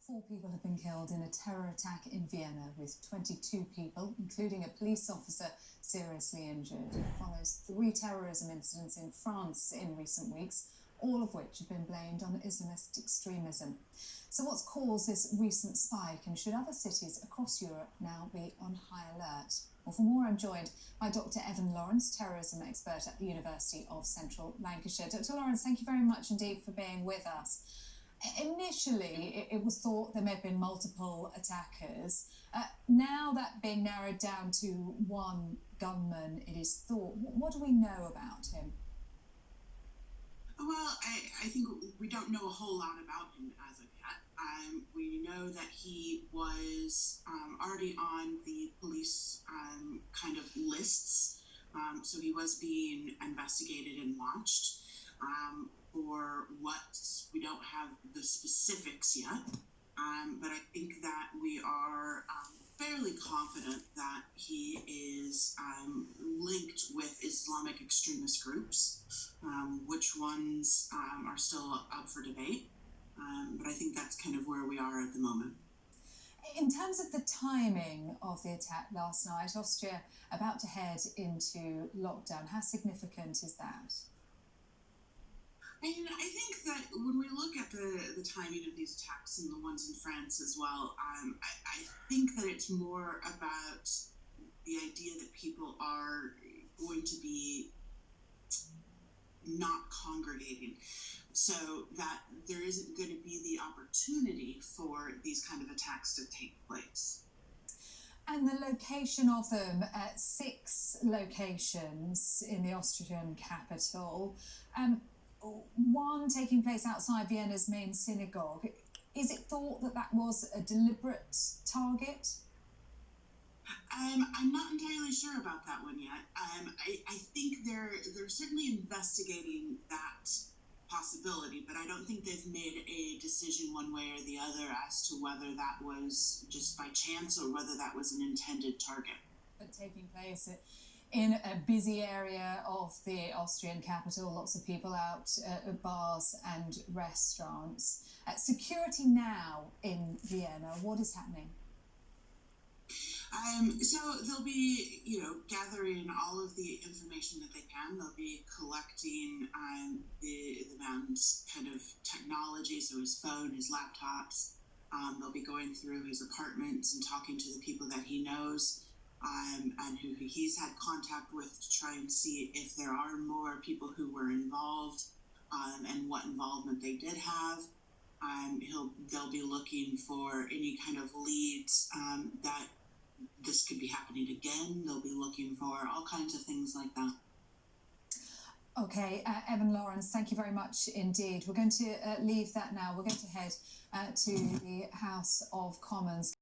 4 people have been killed in a terror attack in Vienna, with 22 people, including a police officer, seriously injured. It follows 3 terrorism incidents in France in recent weeks, all of which have been blamed on Islamist extremism. So what's caused this recent spike, and should other cities across Europe now be on high alert? Well, for more, I'm joined by Dr. Evan Lawrence, terrorism expert at the University of Central Lancashire. Dr. Lawrence, thank you very much indeed for being with us. Initially, it was thought there may have been multiple attackers. Now that being narrowed down to one gunman, it is thought. What do we know about him? Well, I think we don't know a whole lot about him as of yet. We know that he was already on the police kind of lists, so he was being investigated and watched. For what, we don't have the specifics yet, but I think that we are fairly confident that he is linked with Islamic extremist groups. Which ones are still up for debate, but I think that's kind of where we are at the moment. In terms of the timing of the attack last night, Austria about to head into lockdown, how significant is that? I think that when we look at the timing of these attacks and the ones in France as well, I think that it's more about the idea that people are going to be not congregating, so that there isn't going to be the opportunity for these kind of attacks to take place. And the location of them, 6 locations in the Austrian capital, one taking place outside Vienna's main synagogue. Is it thought that that was a deliberate target? I'm not entirely sure about that one yet. I think they're certainly investigating that possibility, but I don't think they've made a decision one way or the other as to whether that was just by chance or whether that was an intended target. But taking place in a busy area of the Austrian capital, lots of people out at bars and restaurants. Security now in Vienna, what is happening? So they'll be, gathering all of the information that they can. They'll be collecting the man's kind of technology, so his phone, his laptops. They'll be going through his apartments and talking to the people that he knows and who he's had contact with to try and see if there are more people who were involved and what involvement they did have. They'll be looking for any kind of leads that this could be happening again. They'll be looking for all kinds of things like that. Okay, Evan Lawrence, thank you very much indeed. We're going to leave that now. We're going to head to the House of Commons.